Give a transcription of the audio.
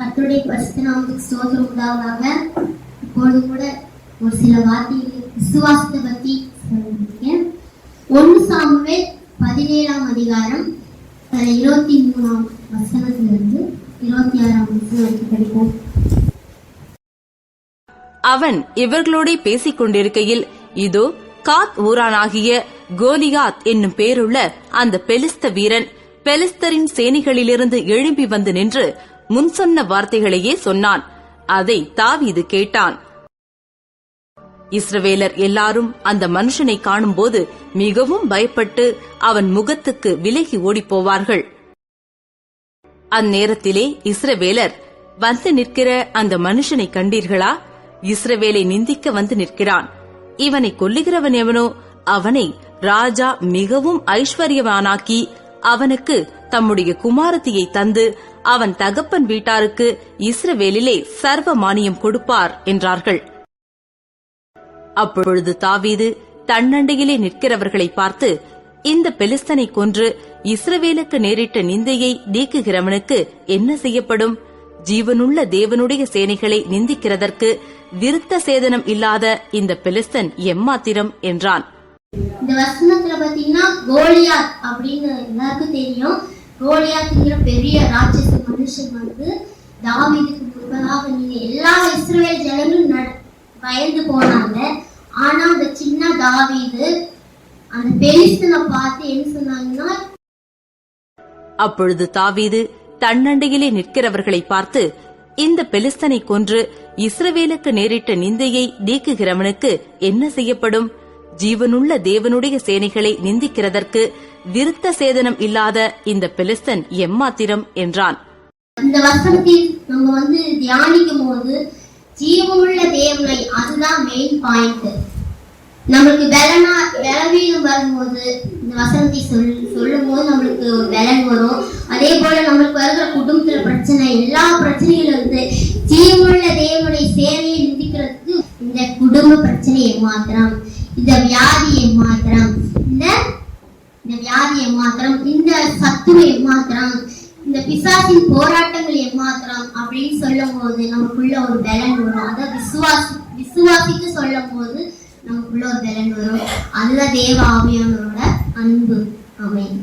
கர்த்தருடைய பரிசுத்த நாமத்துக்கு ஸ்தோத்திரம் உண்டாவதாக. இப்பொழுது கூட ஒரு சில வார்த்தைகள் விசுவாசத்தை பற்றி சொல்லியிருக்கேன். 1 சாமுவேல் 17ஆம் அதிகாரம் 23ஆம் வசனத்திலிருந்து 26ஆம் வசனம் வரைக்கும் படிப்போம். அவன் இவர்களோட பேசிக் கொண்டிருக்கையில், இதோ காத் ஊரானாகிய கோலியாத் என்னும் பேருள்ள அந்த பெலிஸ்த வீரன் பெலிஸ்தரின் சேனைகளிலிருந்து எழும்பி வந்து நின்று முன் சொன்ன வார்த்தைகளையே சொன்னான். அதை தாவீது கேட்டான். இஸ்ரவேலர் எல்லாரும் அந்த மனுஷனை காணும்போது மிகவும் பயப்பட்டு அவன் முகத்துக்கு விலகி ஓடிப்போவார்கள். அந்நேரத்திலே இஸ்ரவேலர், வந்து நிற்கிற அந்த மனுஷனை கண்டீர்களா? இஸ்ரவேலை நிந்திக்க வந்து நிற்கிறான். இவனை கொல்லுகிறவன் எவனோ அவனை ராஜா மிகவும் ஐஸ்வர்யவானாக்கி அவனுக்கு தம்முடைய குமாரத்தியை தந்து அவன் தகப்பன் வீட்டாருக்கு இஸ்ரவேலிலே சர்வ மானியம் கொடுப்பார் என்றார்கள். அப்பொழுது தாவீது தன்னண்டையிலே நிற்கிறவர்களை பார்த்து, இந்த பெலிஸ்தனை கொன்று இஸ்ரவேலுக்கு நேரிட்ட நிந்தையை நீக்குகிறவனுக்கு என்ன செய்யப்படும்? ஜீவனுள்ள தேவனுடைய சேனைகளை நிந்திக்கிறதற்கு விருத்த சேதனம் இல்லாத இந்த பெலிஸ்தன் எம்மாத்திரம் என்றான். இந்த வசனத்துல பாத்தீங்கன்னா கோலியாத் அப்படின்னு எல்லாருக்கும் தெரியும். கோலியாத்ங்கிற பெரிய ராட்சச மனுஷன் வந்து தாவீதுக்கு முன்பதாக நீங்க எல்லா இஸ்ரவேல் ஜனங்களும் பயந்து போனாங்க. ஆனா அந்த சின்ன தாவீது அந்த பெலிஸ்தனை பார்த்து என்ன சொன்னாங்கன்னா, அப்பொழுது தாவீது தன்னண்டையிலே நிற்கிறவர்களை பார்த்து, இந்த பெலிஸ்தனை கொன்று இஸ்ரவேலுக்கு நேரிட்ட நிந்தையை நீக்குகிறவனுக்கு என்ன செய்யப்படும்? ஜீவனுள்ள தேவனுடைய சேனைகளை நிந்திக்கிறதற்கு விருத்த சேதனம் இல்லாத இந்த பெலிஸ்தன் எம்மாத்திரம் என்றான். இந்த வசனத்தில் நம்ம வந்து தியானிக்கும் போது ஜீவனுள்ள தேவனை, அதுதான் மெயின் பாயிண்ட். நம்மளுக்கு பலவீனம் வரும்போது இந்த வசனத்தை சொல்லும் போது நம்மளுக்கு ஒரு பலன் வரும். அதே போல நம்மளுக்கு வருகிற குடும்பத்துல பிரச்சனை, எல்லா பிரச்சனைகளும் வந்து ஜீவனுள்ள தேவனை சேவையை நிந்திக்கிறதுக்கு இந்த குடும்ப பிரச்சனை ஏமாத்திரம், இந்த வியாதி ஏமாத்திரம், இந்த வியாதி ஏமாத்திரம், இந்த சத்துவ ஏமாத்திரம், இந்த பிசாசின் போராட்டங்கள் ஏமாத்திரம் அப்படின்னு சொல்லும் போது நமக்குள்ள ஒரு பலன் வரும். அதை விசுவாசித்து சொல்லும் போது நமக்குள்ள ஒரு பலன் வரும். அதுதான் தேவ ஆவியானவரோட அன்பு. ஆமென்.